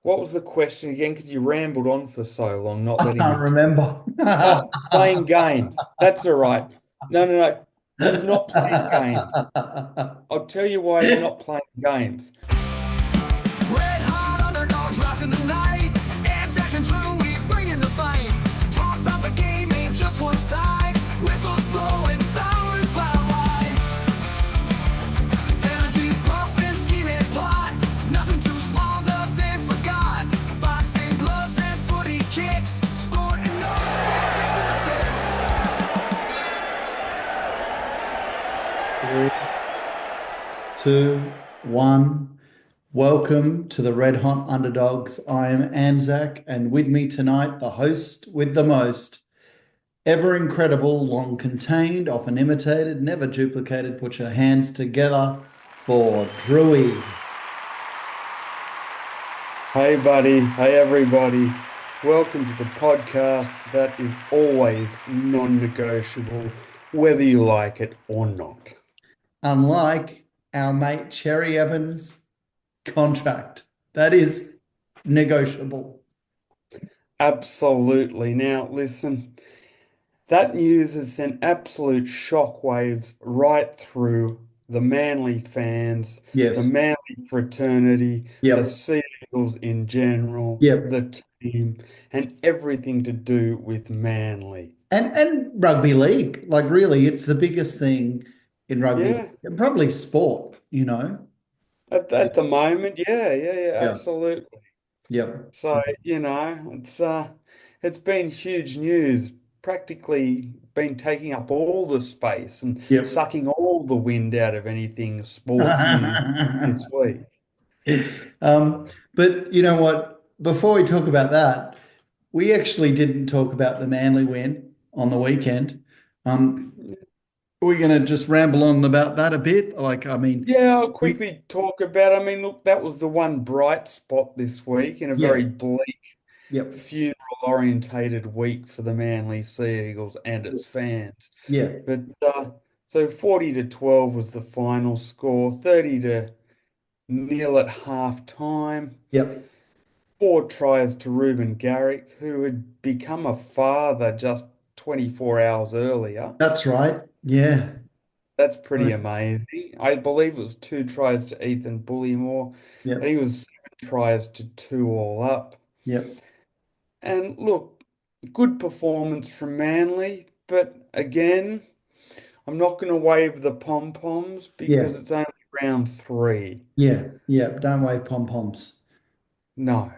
What was the question again? Because you rambled on for so long, not I letting can't me talk. remember. Oh, playing games. That's all right. No, no, no. He's not playing games. I'll tell you why he's not playing games. Red hot underdogs rising tonight. Anzac and Drewy bringing the fight. Talk about the game ain't just one side. Whistles blowing, sirens loud wide. Energy pumping, scheming plot. Nothing too small, nothing forgot. Boxing gloves and footy kicks. Sport and no mix in the fix. 3, 2, 1. Welcome to the Red Hot Underdogs. I am Anzac, and with me tonight, the host with the most. Ever incredible, long contained, often imitated, never duplicated. Put your hands together for Drewy. Hey, buddy. Hey, everybody. Welcome to the podcast that is always non-negotiable, whether you like it or not. Unlike our mate Cherry Evans' contract, that is negotiable. Absolutely. Now, listen, that news has sent absolute shockwaves right through the Manly fans, the Yes. Manly fraternity, the Yep. Sea Eagles in general, Yep. the team, and everything to do with Manly. And rugby league, like really, it's the biggest thing in rugby league, Yeah, and probably sport, you know. at the moment, yeah, Yeah. absolutely. Yeah. So, it's been huge news, practically been taking up all the space and Yep. sucking all the wind out of anything sports news this week. But you know what? Before we talk about that, we actually didn't talk about the Manly win on the weekend. Um, we're going to just ramble on about that a bit. Like, I mean, Yeah, I'll we, quickly talk about. I mean, look, that was the one bright spot this week in a very yeah, bleak, yep, funeral orientated week for the Manly Sea Eagles and its fans. yeah, But so 40-12 was the final score, 30-0 at half time. yep. 4 tries to Ruben Garrick, who had become a father just 24 hours earlier. That's right. Yeah. That's pretty Right. amazing. I believe it was 2 tries to Ethan Bullymore. I Yep. think it was 7 tries to 2 all up. Yep. And look, good performance from Manly, but again, I'm not going to wave the pom-poms Yeah. because it's only round three. Yeah. Yeah. Don't wave pom-poms. No.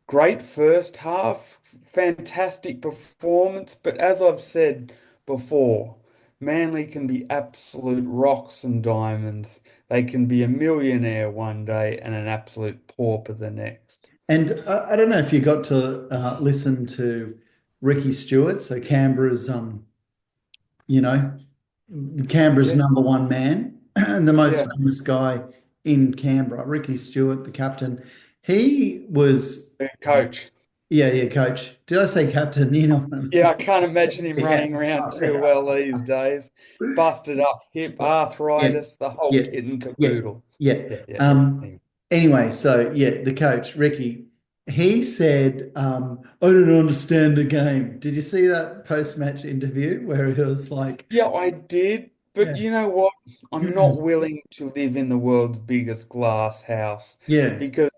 Great first half, fantastic performance, but as I've said before, Manly can be absolute rocks and diamonds. They can be a millionaire one day and an absolute pauper the next. And I don't know if you got to listen to Ricky Stewart, so Canberra's, you know, Canberra's Yeah, number one man, and the most yeah. famous guy in Canberra, Ricky Stewart, the captain. He was, Coach. yeah, yeah, coach. Did I say captain? You know what I Yeah, I mean? can't imagine him Yeah. running around Oh, too well these days. Busted up hip, yeah, arthritis, the whole yeah, kit and yeah, caboodle. yeah. Yeah. Anyway. Anyway, so yeah, the coach, Ricky, he said, I don't understand the game. Did you see that post-match interview where he was like, Yeah, I did, but yeah, you know what? I'm not willing to live in the world's biggest glass house yeah, because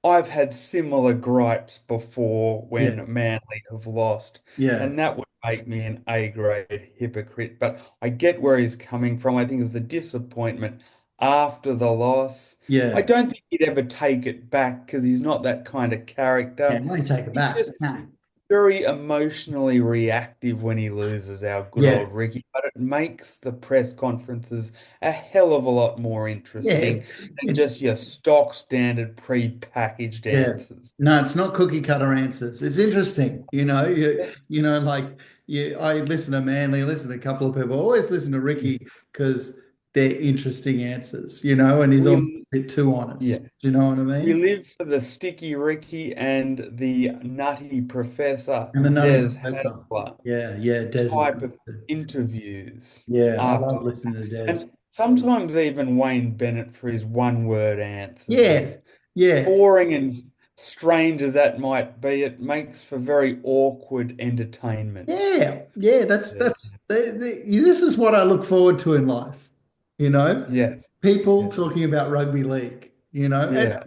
I've had similar gripes before yeah, when Manly have lost, yeah, and that would make me an A-grade hypocrite. But I get where he's coming from. I think it's the disappointment after the loss. I yeah. don't think he'd ever take it back because he's not that kind of Yeah, character. won't take it He's back. just No. very emotionally reactive when he loses, our good Yeah, old Ricky, but it makes the press conferences a hell of a lot more yeah, interesting than just your stock standard pre-packaged yeah. answers. No, it's not cookie cutter answers. It's interesting, like I listen to Manly, listen to a couple of people. I always listen to Ricky because they're interesting answers, and he's almost We, a bit too yeah, honest. Do you know what I we mean? live for the sticky Ricky and the nutty Professor And the Nutty Des Professor. Hasler Yeah, yeah, Des is type of good. interviews Yeah, I after, love listening to Des. and sometimes even Wayne Bennett for his one-word Yeah, answers. yeah, Boring and strange as that might be, it makes for very awkward entertainment. Yeah, yeah, Yeah. this is what I look forward to in life, you know, Yes. people Yes. talking about rugby league, and Yeah.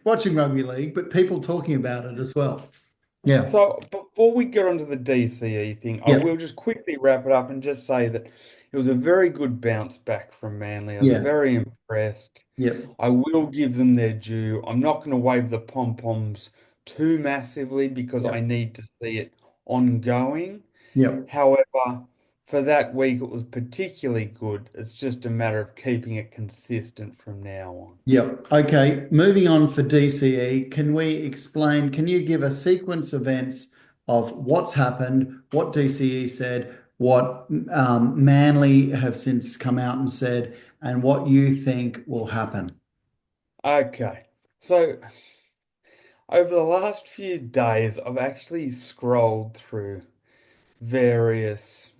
watching rugby league, but people talking about it as well. Yeah, So before we get onto the DCE thing, I yeah, will just quickly wrap it up and just say that it was a very good bounce back from Manly. I was yeah, very impressed. yeah, I will give them their due. I'm not going to wave the pom-poms too massively because yeah, I need to see it ongoing. yeah. However, for that week, it was particularly good. It's just a matter of keeping it consistent from now on. Yep. Okay. Moving on for DCE, can you give a sequence events of what's happened, what DCE said, what Manly have since come out and said, and what you think will happen? Okay. So over the last few days, I've actually scrolled through various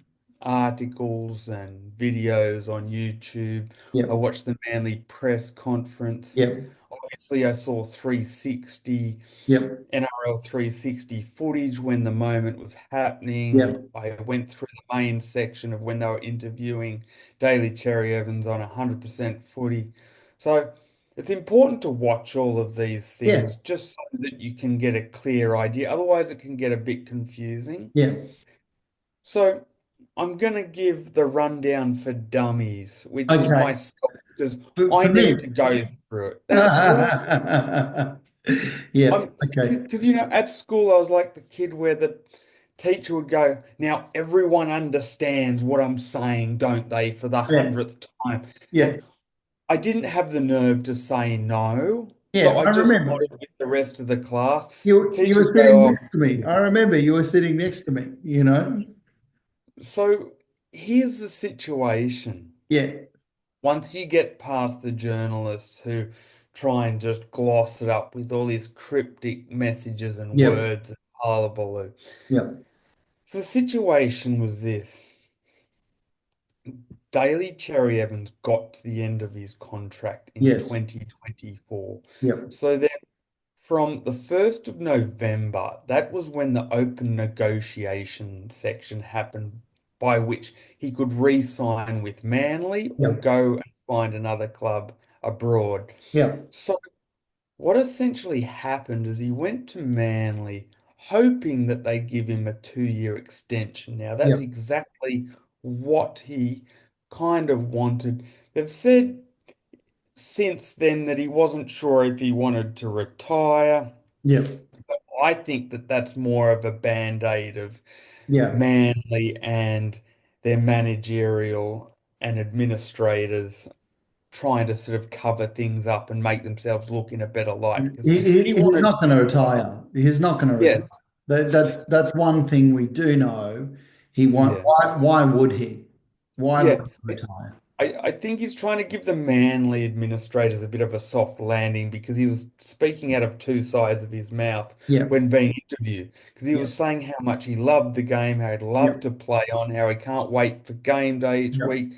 articles and videos on YouTube. I Yep. watched the Manly press conference. Yep. Obviously, I saw 360, Yep. NRL 360 footage when the moment was happening. Yep. I went through the main section of when they were interviewing Daly Cherry Evans on 100% footy. So it's important to watch all of these Yeah. things just so that you can get a clear idea. Otherwise, it can get a bit confusing. Yeah. So I'm going to give the rundown for dummies, which is Okay. myself, because For I need me. to go through it. That's right. Yeah. I'm Okay. because at school I was like the kid where the teacher would go, "Now everyone understands what I'm saying, don't they, for the Yeah. 100th time?" Yeah. And I didn't have the nerve to say no, so Yeah. I I just remember. nodded with the rest of the class. The You teacher were would sitting go, next to me. "Oh." I remember you were sitting next to me, you know? So here's the situation. Yeah. Once you get past the journalists who try and just gloss it up with all these cryptic messages and Yep. words and hullabaloo. Yep. So the situation was this. Daly Cherry Evans got to the end of his contract in Yes. 2024. Yep. So then from the 1st of November, that was when the open negotiation section happened, by which he could re-sign with Manly or Yep. go and find another club abroad. Yep. So what essentially happened is he went to Manly hoping that they'd give him a 2-year extension. Now, that's Yep. exactly what he kind of wanted. They've said since then that he wasn't sure if he wanted to retire. Yep. I think that that's more of a band-aid of Yeah. Manly and their managerial and administrators trying to sort of cover things up and make themselves look in a better light because he He's wanted, not going to retire. He's not going to yeah, retire. That's one thing we do know. yeah, Why would he? Why yeah. would he retire? I think he's trying to give the Manly administrators a bit of a soft landing because he was speaking out of two sides of his mouth Yep. when being interviewed. Because he was Yep. saying how much he loved the game, how he'd love Yep. to play on, how he can't wait for game day each Yep. week,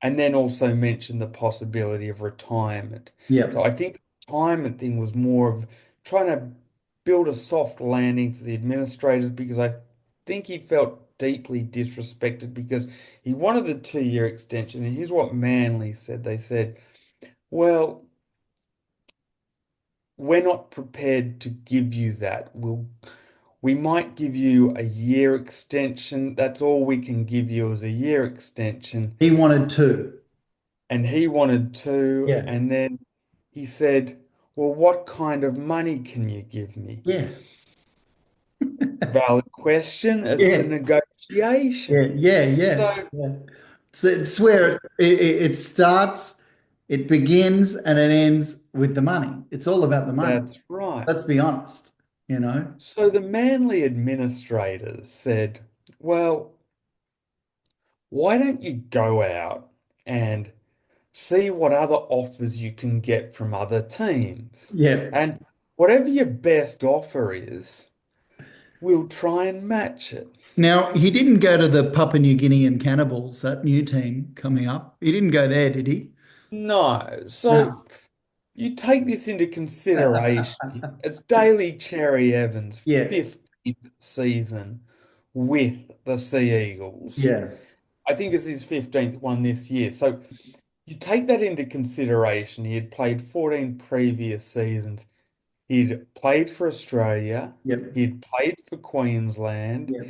and then also mentioned the possibility of retirement. So Yep. I think the retirement thing was more of trying to build a soft landing for the administrators because I think he felt deeply disrespected because he wanted the 2-year extension. And here's what Manly said. They said, well, we're not prepared to give you that. We might give you a year extension. That's all we can give you is a year extension. He wanted two. And he wanted two. Yeah. And then he said, well, what kind of money can you give me? Yeah. Valid question. It's a Yeah. Yeah. negotiation. Yeah. Yeah. So Yeah. So it's where it starts, it begins, and it ends with the money. It's all about the money. that's right. Let's be honest, you know? So the Manly administrators said, well, why don't you go out and see what other offers you can get from other teams? Yeah. And whatever your best offer is, we'll try and match it. Now, he didn't go to the Papua New Guinea and Cannibals, that new team coming up. He didn't go there, did he? No. So No. you take this into consideration. It's Daly Cherry Evans' Yeah, 15th season with the Sea Eagles. yeah, I think it's his 15th one this year. So you take that into consideration. He had played 14 previous seasons. He'd played for Australia. yep, He'd played for Queensland. yep,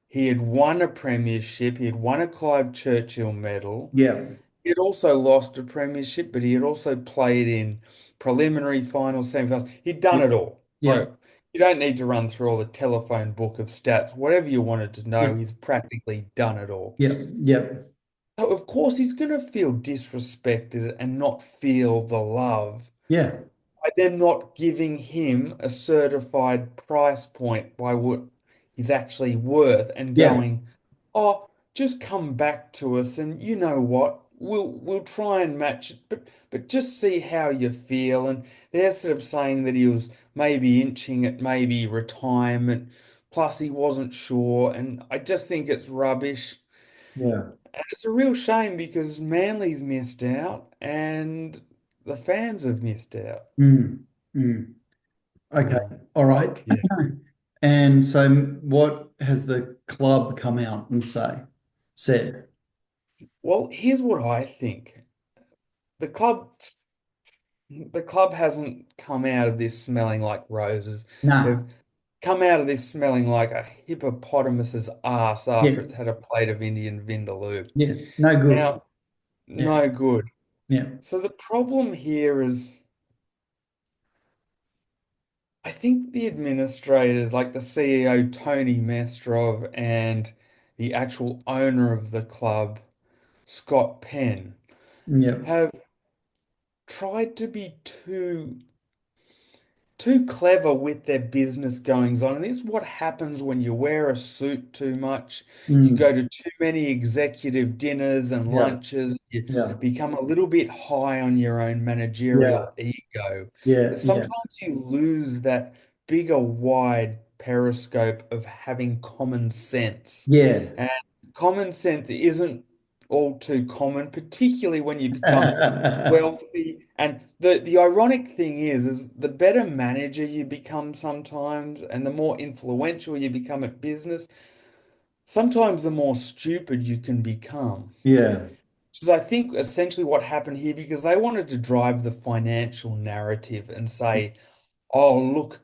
He had won a premiership. He had won a Clive Churchill medal. yep, He had also lost a premiership, but he had also played in preliminary finals, semi-finals. He'd done yep, it all. yep, Like, you don't need to run through all the telephone book of stats. Whatever you wanted to know, yep, he's practically done it all. yep, yep, So of course he's going to feel disrespected and not feel the love yeah, by them not giving him a certified price point by what he's actually worth and yeah, going, oh, just come back to us and you know what? We'll try and match it, but just see how you feel. And they're sort of saying that he was maybe inching at maybe retirement, plus he wasn't sure. And I just think it's rubbish. yeah. And it's a real shame because Manly's missed out and the fans have missed out. Mm, mm. Okay, Yeah. all right. Yeah. And so, what has the club come out and said? Well, here's what I think. The club the club hasn't come out of this smelling like roses. Nah. They've come out of this smelling like a hippopotamus's ass after Yeah, it's had a plate of Indian vindaloo. yeah. No good. Now, Yeah, no good. yeah. So the problem here is I think the administrators, like the CEO Tony Mestrov and the actual owner of the club, Scott Penn, Yep. have tried to be too clever with their business goings on. And this is what happens when you wear a suit too much. You Mm. go to too many executive dinners and Yeah. lunches. You Yeah. become a little bit high on your own Yeah. managerial ego. Yeah. Yeah. Sometimes you lose that bigger, wide periscope of having common sense. Yeah. And common sense isn't all too common, particularly when you become wealthy. And the ironic thing is the better manager you become sometimes, and the more influential you become at business, sometimes the more stupid you can become. Yeah. Which is, I think, essentially what happened here because they wanted to drive the financial narrative and say, oh, look,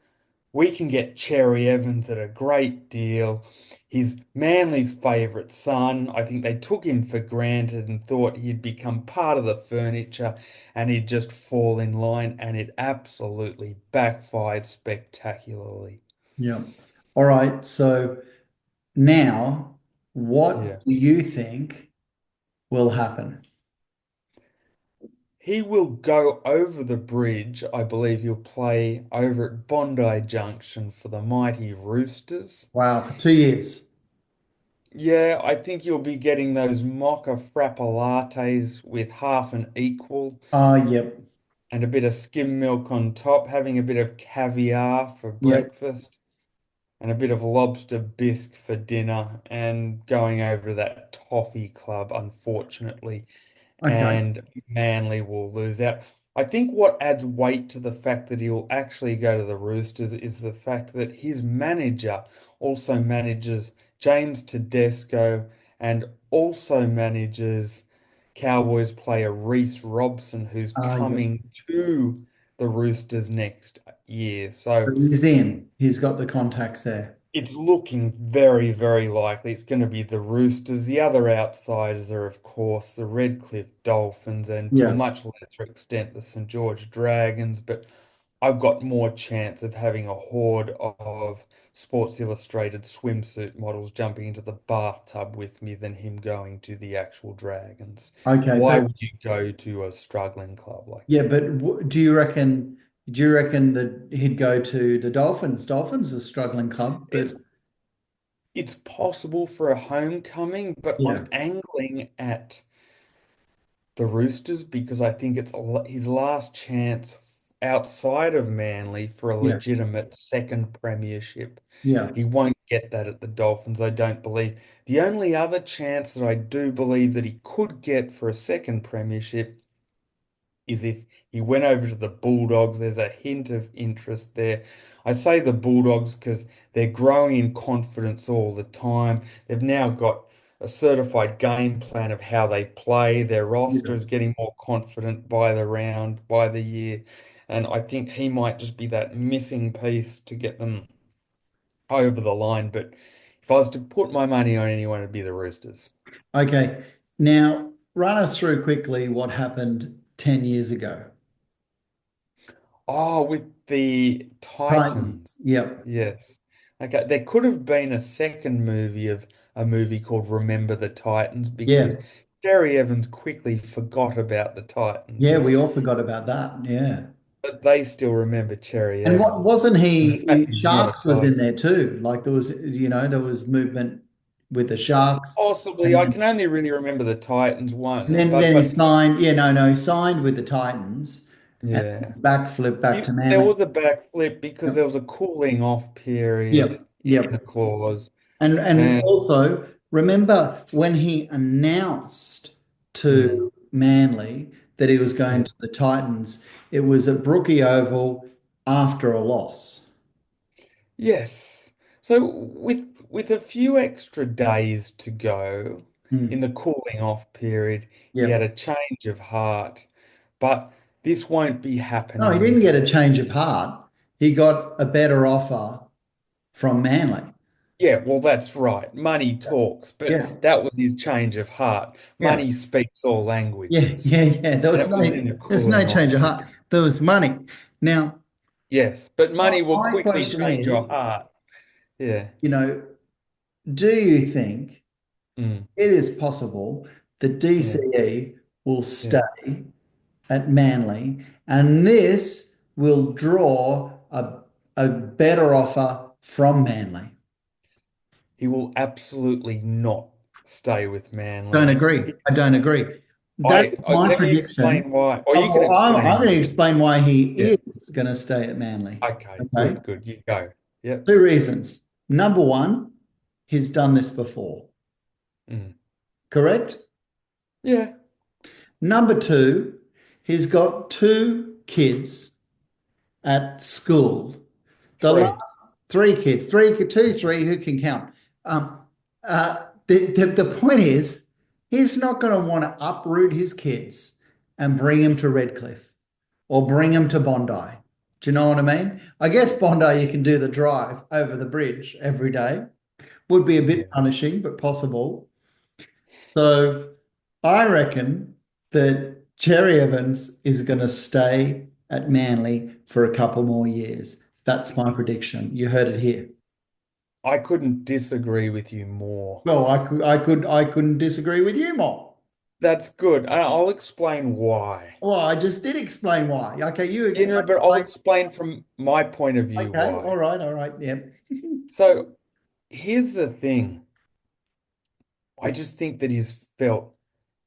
we can get Cherry Evans at a great deal. He's Manly's favourite son. I think they took him for granted and thought he'd become part of the furniture and he'd just fall in line, and it absolutely backfired spectacularly. Yeah. All right. So now, what Yeah. do you think will happen? He will go over the bridge. I believe he'll play over at Bondi Junction for the mighty Roosters. Wow, for 2 years. Yeah, I think you'll be getting those mocha frappa lattes with half an equal Yep. and a bit of skim milk on top, having a bit of caviar for Yep. breakfast and a bit of lobster bisque for dinner, and going over to that toffee club, unfortunately, Okay. and Manly will lose out. I think what adds weight to the fact that he'll actually go to the Roosters is the fact that his manager also manages James Tedesco and also manages Cowboys player Reece Robson, who's Yep. coming to the Roosters next year. So He's in. He's got the contacts there. it's looking very, very likely it's going to be the Roosters. The other outsiders are, of course, the Redcliffe Dolphins and to a Yeah. much lesser extent the St. George Dragons. But I've got more chance of having a horde of Sports Illustrated swimsuit models jumping into the bathtub with me than him going to the actual Dragons. Okay, Why but would you go to a struggling club like yeah, that? but do you reckon that he'd go to the Dolphins? Dolphins are a struggling club, but It's possible for a homecoming, but yeah, I'm angling at the Roosters because I think it's his last chance outside of Manly for a yeah, legitimate second premiership. yeah. He won't get that at the Dolphins, I don't believe. The only other chance that I do believe that he could get for a second premiership is if he went over to the Bulldogs. There's a hint of interest there. I say the Bulldogs because they're growing in confidence all the time. They've now got a certified game plan of how they play. Their roster Yeah. is getting more confident by the round, by the year. And I think he might just be that missing piece to get them over the line. But if I was to put my money on anyone, it'd be the Roosters. Okay. Now, run us through quickly what happened 10 years ago. Oh, with the Titans. Titans. Yep. Yes. Okay. There could have been a second movie of a movie called Remember the Titans because Yeah. Jerry Evans quickly forgot about the Titans, Yeah, we all forgot about that. Yeah. but they still remember Cherry And what Evans. wasn't And the fact he's not a Sharks was in Titan. there too. Like there was movement with the Sharks. Possibly. And I then, can only really remember the Titans and one, then, but then he but signed, yeah, no, he signed with the Titans and yeah. backflip back to There Manly. was a backflip because there Yep. was a cooling off period Yep. in the Yep. clause. And And also remember when he announced mm, to Manly that he was going yeah. to the Titans, it was at Brookie Oval after a loss. Yes. So with a few extra days to go in Hmm. the cooling off period, he had Yep. a change of heart. But this won't be No, he happening didn't this. get a change of heart. He got a better offer from Manly. Yeah, well, that's right. Money talks, but Yeah. that was his change of heart. Yeah. Money speaks all Yeah. languages. Yeah. Yeah. And it was in a There's no cooling off change of heart. period. There was money. Now, Yes, but money will my quickly question change your is, heart. Yeah. you know, do you think Mm, it is possible that yeah. DCE will Yeah. stay at Manly and this will draw a better offer from Manly? He will absolutely not stay with Don't Manly. agree. He- I don't agree. That's my Let me prediction. explain why, or you can Oh, I'm explain going to why. explain why he Yeah. is going to stay at Manly. Okay. Okay. Good. Good. You go. Yep. Two reasons. Number one, he's done this before, Mm. correct? Yeah. Number two, he's got two kids at school. The Three. last three kids, two, three, who can count? The point is, he's not going to want to uproot his kids and bring him to Redcliffe or bring him to Bondi. Do you know what I mean? I guess Bondi, you can do the drive over the bridge every day. Would be a Yeah. bit punishing, but possible. So I reckon that Cherry Evans is going to stay at Manly for a couple more years. That's my prediction. You heard it here. I couldn't disagree with you more. Well, I couldn't disagree with you more. That's good. And I'll explain why. Well, I just did explain why. Okay, you You know, explain but I'll why. explain from my point of view Okay, why. all right, yeah. So here's the thing. I just think that he's felt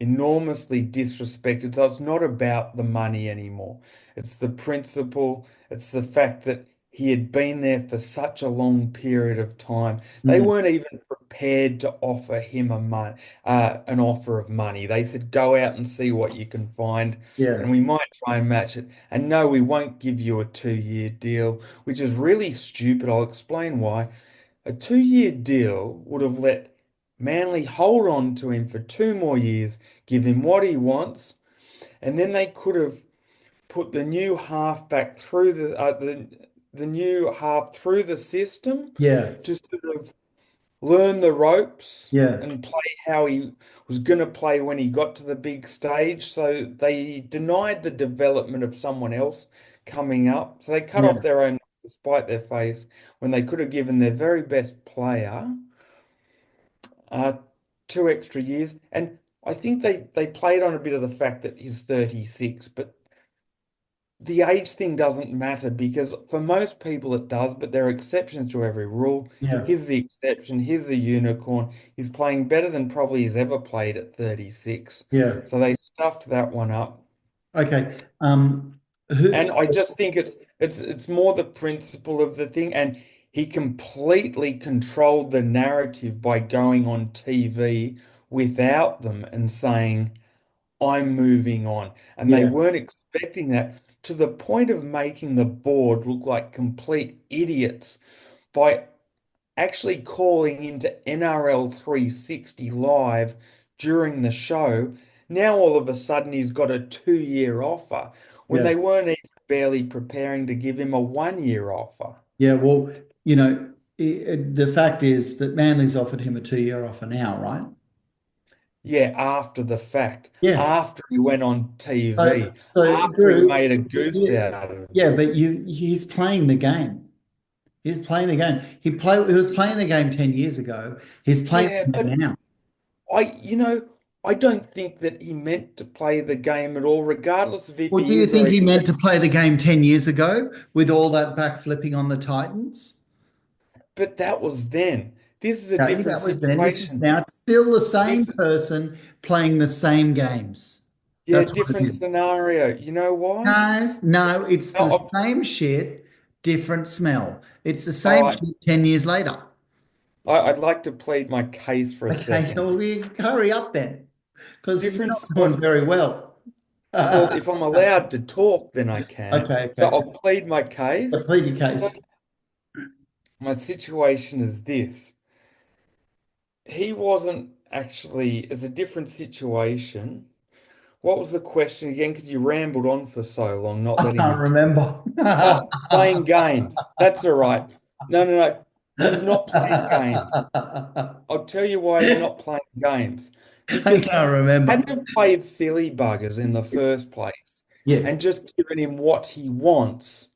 enormously disrespected. So it's not about the money anymore. It's the principle. It's the fact that he had been there for such a long period of time. They Mm, weren't even prepared to offer him an offer of money. They said, go out and see what you can find, yeah, and we might try and match it. And no, we won't give you a 2-year deal, which is really stupid. I'll explain why. A 2-year deal would have let Manly hold on to him for 2 more years, give him what he wants, and then they could have put the new half back through the new half through the system yeah, to sort of learn the ropes yeah, and play how he was going to play when he got to the big stage. So they denied the development of someone else coming up. So they cut yeah, off their own despite their face when they could have given their very best player uh, 2 extra years. And I think they played on a bit of the fact that he's 36, but the age thing doesn't matter because for most people it does, but there are exceptions to every rule. yeah, Here's the exception. Here's the unicorn. He's playing better than probably he's ever played at 36. yeah. So they stuffed that one up. Okay. And Who? I just think it's more the principle of the thing. And he completely controlled the narrative by going on TV without them and saying, I'm moving on. And they Yeah, weren't expecting that, to the point of making the board look like complete idiots by actually calling into NRL 360 live during the show. Now all of a sudden he's got a 2-year offer when Yeah. they weren't even barely preparing to give him a 1-year offer. Yeah. Well, the fact is that Manly's offered him a 2-year offer now, right? Yeah, after the fact, Yeah. after he went on So, TV, so after he Drew, made a goose yeah, out of yeah, it. but he's playing the game. He's playing the game. He was playing the game 10 years ago. He's playing Yeah, the but game now. I don't think that he meant to play the game at all, regardless of if Well, do he you is or think he isn't. meant to play the game 10 years ago with all that back flipping on the Titans? But that was then. This is a Okay, different that was then. This is situation. now. It's still the same This, person playing the same games. yeah, That's what it different is. scenario. You know why? No, no, it's No, the same shit, different smell. It's the all same right. shit 10 years later. I'd like to plead my case for a Okay, second. well, hurry up then, because you're not Difference. doing very well. Well, Okay, if I'm allowed to talk, then I can. okay, So okay. I'll plead my So case. plead your So case. my situation is this. He wasn't actually, it's a different situation. What was the question again? Because you rambled on for so long, not I letting can't me talk. remember. Oh, playing games. That's all right. No, no, no. He's not playing games. I'll tell you why he's not playing games. I Because can't remember. hadn't have played silly buggers in the first place Yeah, and just given him what he wants,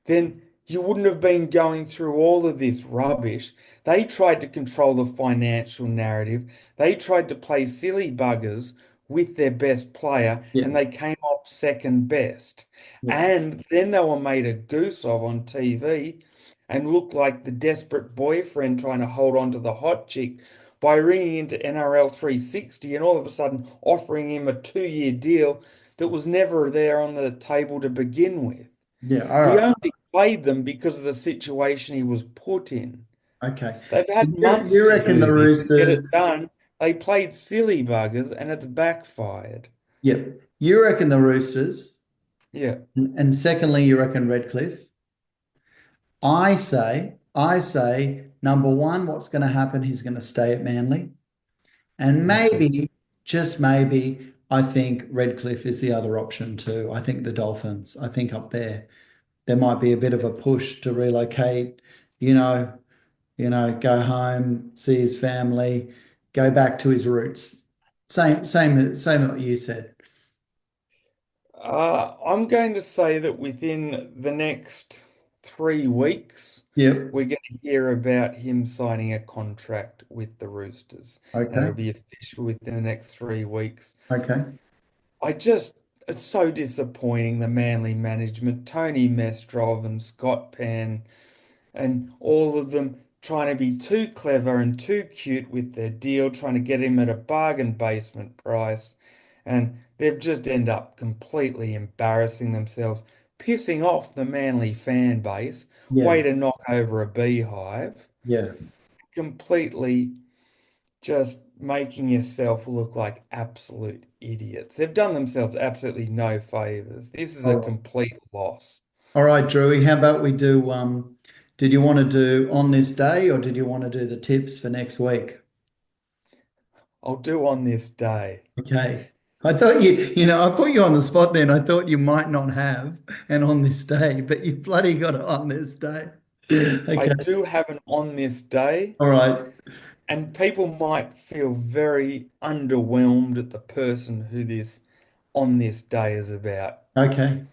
then you wouldn't have been going through all of this rubbish. They tried to control the financial narrative. They tried to play silly buggers with their best player, yeah, and they came off second best. yeah, And then they were made a goose of on TV and looked like the desperate boyfriend trying to hold on to the hot chick by ringing into NRL 360 and all of a sudden offering him a 2-year deal that was never there on the table to begin with. yeah. All He right. only played them because of the situation he was put in. Okay. They've had months You to reckon the do this and get it Roosters? done. They played silly buggers and it's backfired. Yep. You reckon the Roosters? Yeah, And secondly, you reckon Redcliffe? I say, number one, what's going to happen? He's going to stay at Manly. And okay. maybe, just maybe, I think Redcliffe is the other option too. I think the Dolphins, I think up there might be a bit of a push to relocate, you know, go home, see his family, go back to his roots. Same what you said. I'm going to say that within the next 3 weeks, Yep. we're going to hear about him signing a contract with the Roosters, and Okay. it'll be official within the next 3 weeks. Okay. I just, it's so disappointing, the Manly management, Tony Mestrov and Scott Penn, and all of them trying to be too clever and too cute with their deal, trying to get him at a bargain basement price. And they've just end up completely embarrassing themselves, pissing off the Manly fan base. Yeah. Way to knock over a beehive. Yeah. Completely just making yourself look like absolute idiots. They've done themselves absolutely no favors. This is All a right. complete loss. All right, Drewy, how about we do did you want to do on this day or did you want to do the tips for next week? I'll do on this day. Okay. I thought I put you on the spot then. I thought you might not have and on this day, but you bloody got it on this day. I Okay. do have an on this day, All right. and people might feel very underwhelmed at the person who this on this day is about. Okay.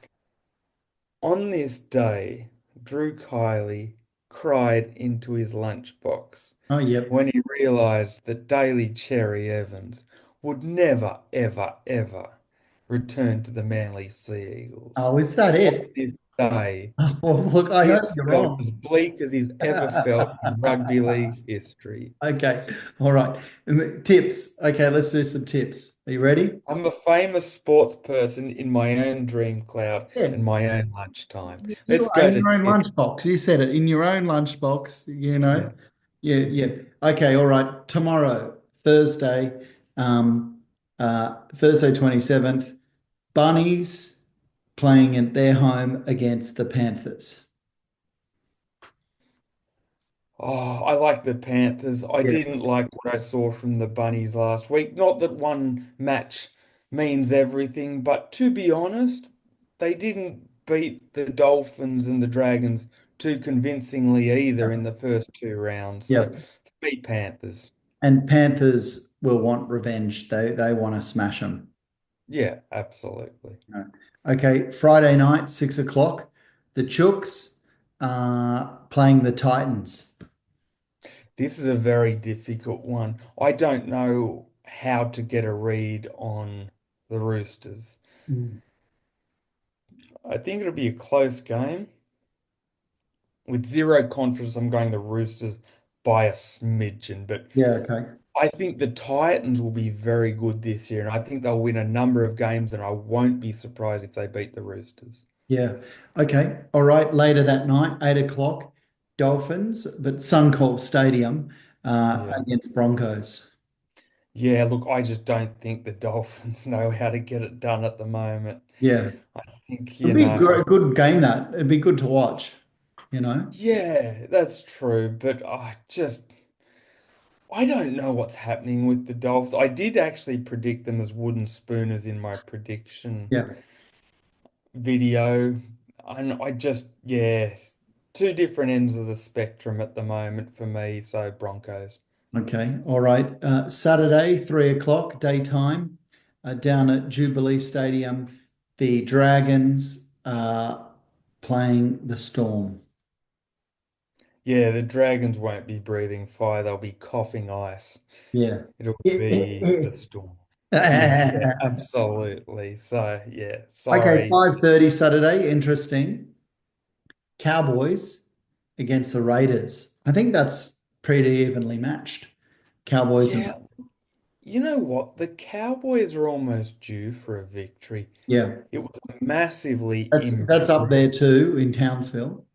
On this day, Drew Kiley cried into his lunchbox Oh, yep. when he realized that Daly Cherry Evans would never, ever, ever return to the Manly Sea Eagles. Oh, is that On it? this day, Well, look, I he hope has you're felt wrong. as bleak as he's ever felt in rugby league history. Okay. All right. And tips. Okay, let's do some tips. Are you ready? I'm a famous sports person in my own dream cloud Yeah. and my own lunchtime. You Let's are go in to your own tips. lunchbox. You said it in your own lunchbox, Yeah. Yeah, yeah. Okay, all right. Tomorrow, Thursday, Thursday 27th, Bunnies, playing at their home against the Panthers. Oh, I like the Panthers. I Yeah. didn't like what I saw from the Bunnies last week. Not that one match means everything, but to be honest, they didn't beat the Dolphins and the Dragons too convincingly either in the first two rounds. So, Yeah. beat Panthers. And Panthers will want revenge. They want to smash them. Yeah, absolutely. Okay, Friday night, 6 o'clock. The Chooks are playing the Titans. This is a very difficult one. I don't know how to get a read on the Roosters. Mm. I think it'll be a close game. With zero confidence, I'm going the Roosters by a smidgen, but Yeah, okay. I think the Titans will be very good this year, and I think they'll win a number of games, and I won't be surprised if they beat the Roosters. Yeah. Okay. All right. Later that night, 8 o'clock, Dolphins, but Suncorp Stadium Yeah. against Broncos. Yeah, look, I just don't think the Dolphins know how to get it done at the moment. Yeah. I think, It'd be a good game that. It'd be good to watch, you know? yeah, that's true, but I don't know what's happening with the Dolphins. I did actually predict them as wooden spooners in my prediction Yeah. video. And yeah, two different ends of the spectrum at the moment for me. So Broncos. Okay. All right. Saturday, 3 o'clock, daytime, down at Jubilee Stadium, the Dragons playing the Storm. Yeah, the Dragons won't be breathing fire. They'll be coughing ice. Yeah. It'll be the Storm. Yeah, yeah, absolutely. So, yeah, Okay, sorry. 5:30 Saturday. Interesting. Cowboys against the Raiders. I think that's pretty evenly matched. Cowboys and Yeah, you know what? The Cowboys are almost due for a victory. yeah, It was a massively that's up improved. there too in Townsville.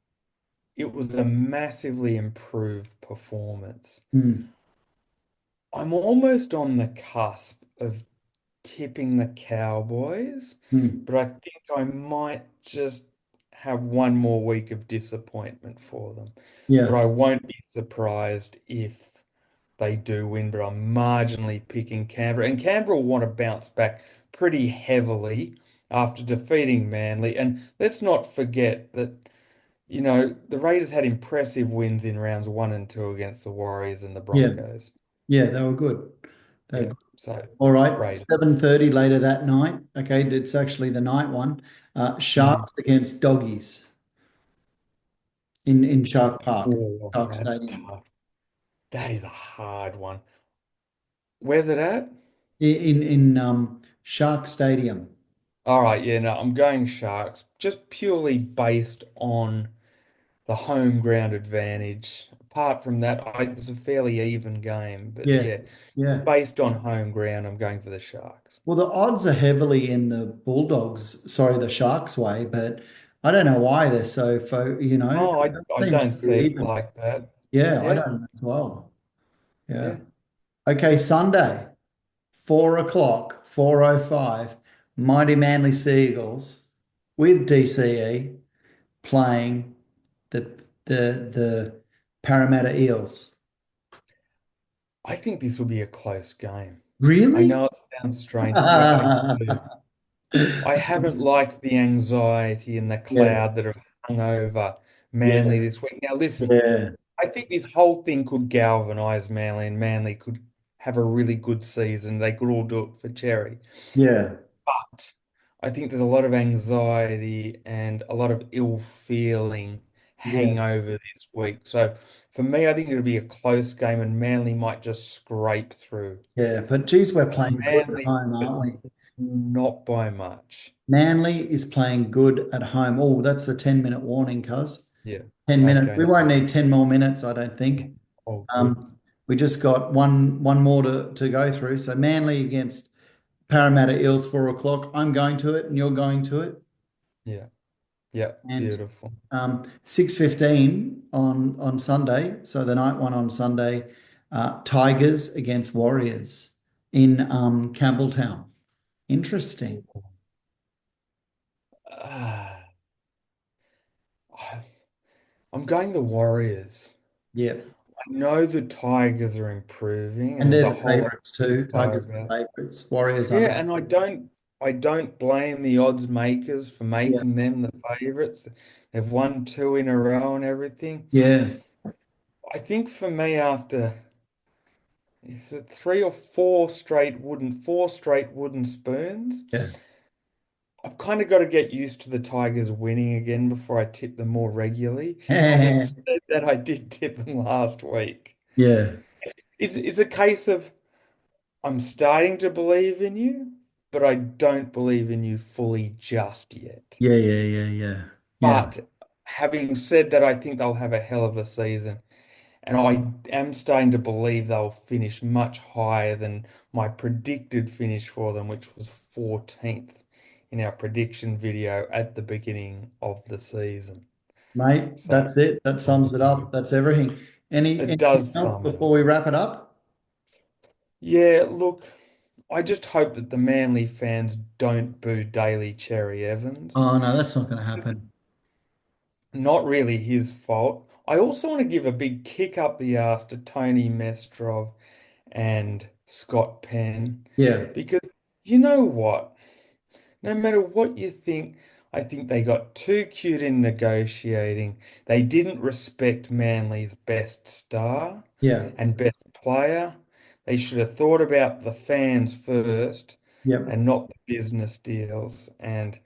It was a massively improved performance. Hmm. I'm almost on the cusp of tipping the Cowboys, Hmm. but I think I might just have one more week of disappointment for them. But Yeah, I won't be surprised if they do win, but I'm marginally picking Canberra. And Canberra will want to bounce back pretty heavily after defeating Manly. And let's not forget that, the Raiders had impressive wins in rounds one and two against the Warriors and the yeah, Broncos. yeah. They were good. They were Yeah. good. So All right, Raiders. 7:30 later that night. Okay, it's actually the night one. Mm. Sharks against Doggies in Shark Park, Oh, Shark that's Stadium. tough. That is a hard one. Where's it at? In Shark Stadium. All right, yeah, no, I'm going Sharks just purely based on the home ground advantage. Apart from that, it's a fairly even game, but Yeah, yeah, yeah. based on home ground, I'm going for the Sharks. Well, the odds are heavily in the Bulldogs, sorry, the Sharks' way, but I don't know why they're so, Oh, it I seems don't see pretty it even. like that. Yeah, I Yeah, don't know as well. Yeah. yeah. Okay, Sunday, 4 o'clock, 4:05, Mighty Manly Seagulls with DCE playing the the Parramatta Eels. I think this will be a close game. I Really? know it sounds strange. Yeah, I do. I haven't liked the anxiety and the Yeah, cloud that have hung over Manly yeah, this week. Now, listen, yeah, I think this whole thing could galvanise Manly, and Manly could have a really good season. They could all do it for Cherry. yeah, But I think there's a lot of anxiety and a lot of ill feeling hanging yeah. over this week. So for me, I think it'll be a close game, and Manly might just scrape through. Yeah, but geez, we're playing good at Manly, home, but aren't we? not by much. Manly is playing good at home. Oh, that's the 10-minute warning, cuz. Yeah. 10 minutes. Okay. We No. won't need 10 more minutes, I don't think. All good. We just got one more to go through. So Manly against Parramatta Eels, 4 o'clock. I'm going to it and you're going to it. Yeah. Yeah. And Beautiful. 6:15 on Sunday. So the night one on Sunday, Tigers against Warriors in Campbelltown. Interesting. Uh, I- I'm going the Warriors. Yeah. I know the Tigers are improving, and And there's they're a the whole lot favourites to too. say Tigers about. are the favourites. Warriors Yeah, under. and I don't blame the odds makers for Yeah. making them the favourites. They've won two in a row and everything. Yeah. I think for me, after is it four straight wooden spoons, Yeah. I've kind of got to get used to the Tigers winning again before I tip them more regularly. Having said that, I did tip them last week. Yeah. It's a case of I'm starting to believe in you, but I don't believe in you fully just yet. Yeah. Yeah. Yeah. Yeah. Yeah. But having said that, I think they'll have a hell of a season. And I am starting to believe they'll finish much higher than my predicted finish for them, which was 14th in our prediction video at the beginning of the season. Mate, So that's it. That sums it up. That's everything. it Anything does else sum it before up. we wrap it up? Yeah, look, I just hope that the Manly fans don't boo Daly Cherry Evans. Oh no, that's not going to happen. Not really his fault. I also want to give a big kick up the arse to Tony Mestrov and Scott Penn Yeah. because you know what? No matter what you think, I think they got too cute in negotiating. They didn't respect Manly's best star Yeah. and best player. They should have thought about the fans first Yep. and not the business deals. And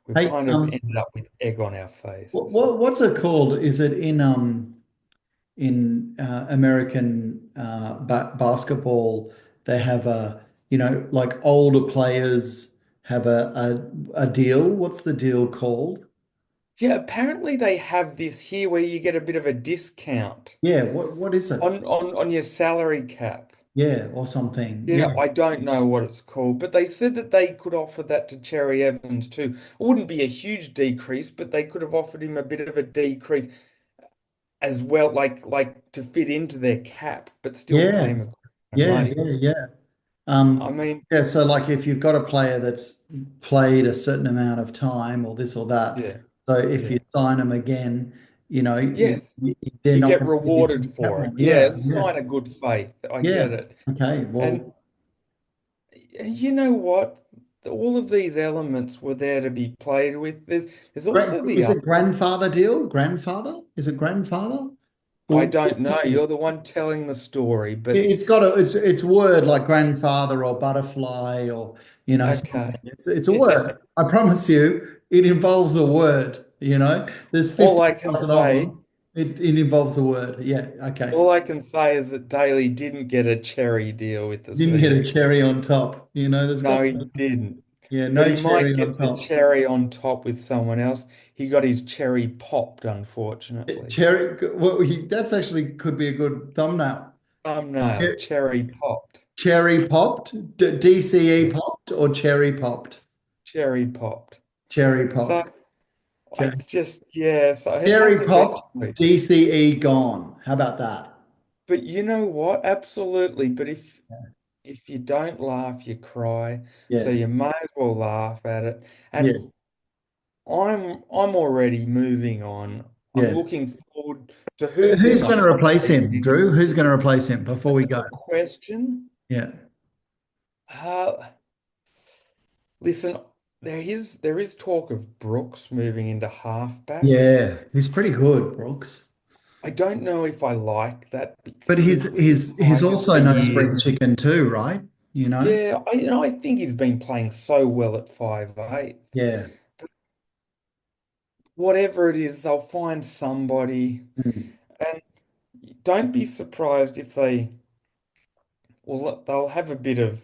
we've Hey, kind of ended up with egg on our faces. what's it called? Is it in American basketball? They have a like older players have a deal. What's the deal called? Yeah, apparently they have this here where you get a bit of a discount Yeah. What is it? on your salary cap. Yeah, or something. Yeah, Yeah. I don't know what it's called, but they said that they could offer that to Cherry Evans too. It wouldn't be a huge decrease, but they could have offered him a bit of a decrease as well, like to fit into their cap, but still pay Yeah. him a good amount of Yeah. money. Yeah. Yeah. I mean, Yeah, so like if you've got a player that's played a certain amount of time or this or that, yeah, so if you yeah. sign them again, Yes, they're you not get going to fit into rewarded the cap for it. one. Yeah, Yeah, it's a yeah, sign of good faith. I yeah. get it. Okay, And well, you know what? All of these elements were there to be played with. There's also the is other. it grandfather deal? Grandfather? Is it grandfather? I Well, don't know. You're the one telling the story, but it's got it's word like grandfather or butterfly or something. okay. It's a word. I promise you, it involves a word. There's All 50 I can thousand of say, them. It involves a word. Yeah. Okay. all I can say is that Daly didn't get a cherry deal with the Didn't get a CEO. cherry on top. There's got No, he didn't. yeah, But no he might cherry on get the top. cherry on top with someone else. He got his cherry popped, unfortunately. Cherry. Well, that's actually could be a good thumbnail. Thumbnail, Che- cherry popped. Cherry popped, DCE Yeah, popped, or cherry popped. cherry popped. Cherry So popped. I just, yeah, so it Cherry hasn't been popped, sweet. DCE gone. How about that? But you know what? Absolutely. But if you don't laugh, you cry. So Yeah, you may as well laugh at it. yeah, And I'm already moving on. I'm yeah. looking forward to who's in Who's the going to hot replace seat him, next. Drew? Who's going to replace him before we That's a go? good question. Yeah, Uh, listen, there is talk of Brooks moving into halfback. yeah. He's pretty good, Brooks. I don't know if I like that But because he's with the he's he's Tigers also for no spring years. chicken too, right? You know? Yeah, I think he's been playing so well at 5'8". Yeah. Whatever it is, they'll find somebody. Mm. And don't be surprised if they'll have a bit of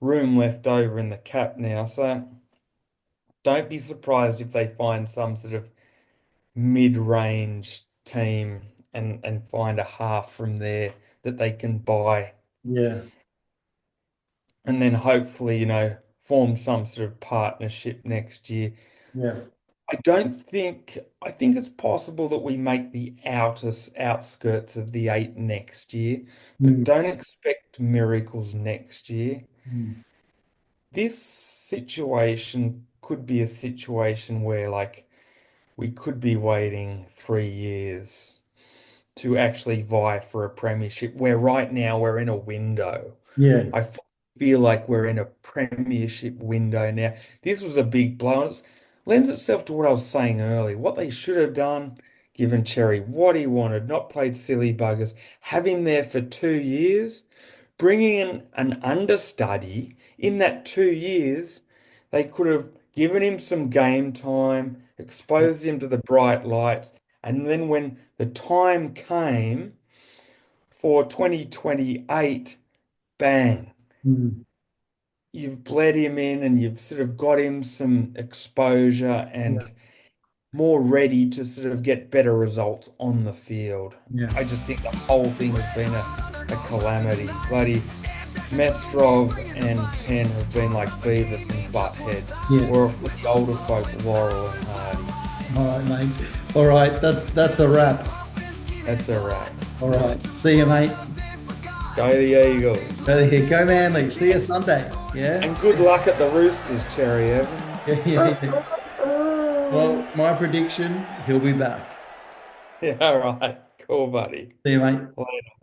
room left over in the cap now. So don't be surprised if they find some sort of mid-range team and find a half from there that they can buy. Yeah. And then hopefully, form some sort of partnership next year. Yeah. I think it's possible that we make the outskirts of the eight next year, but Mm. don't expect miracles next year. Mm. This situation could be a situation where like we could be waiting 3 years to actually vie for a premiership, where right now we're in a window. Yeah. I feel like we're in a premiership window now. This was a big blow. It lends itself to what I was saying earlier. What they should have done, given Cherry what he wanted, not played silly buggers, have him there for 2 years, bringing in an understudy in that 2 years, they could have given him some game time, exposed him to the bright lights, and then when the time came for 2028, bang, Mm. you've bled him in and you've sort of got him some exposure Yeah. and more ready to sort of get better results on the field. Yeah. I just think the whole thing has been a calamity. Bloody Mestrov and Penn have been like Beavis and Butthead, Yeah. or for the older folk, Laurel and Hardy. All right, mate. All right, that's a wrap. That's a wrap. All right. See you, mate. Go the Eagles. Go Manly. See you Sunday. Yeah. And good luck at the Roosters, Cherry Evans. Yeah. Well, my prediction, he'll be back. Yeah, all right. Cool, buddy. See you, mate. Later.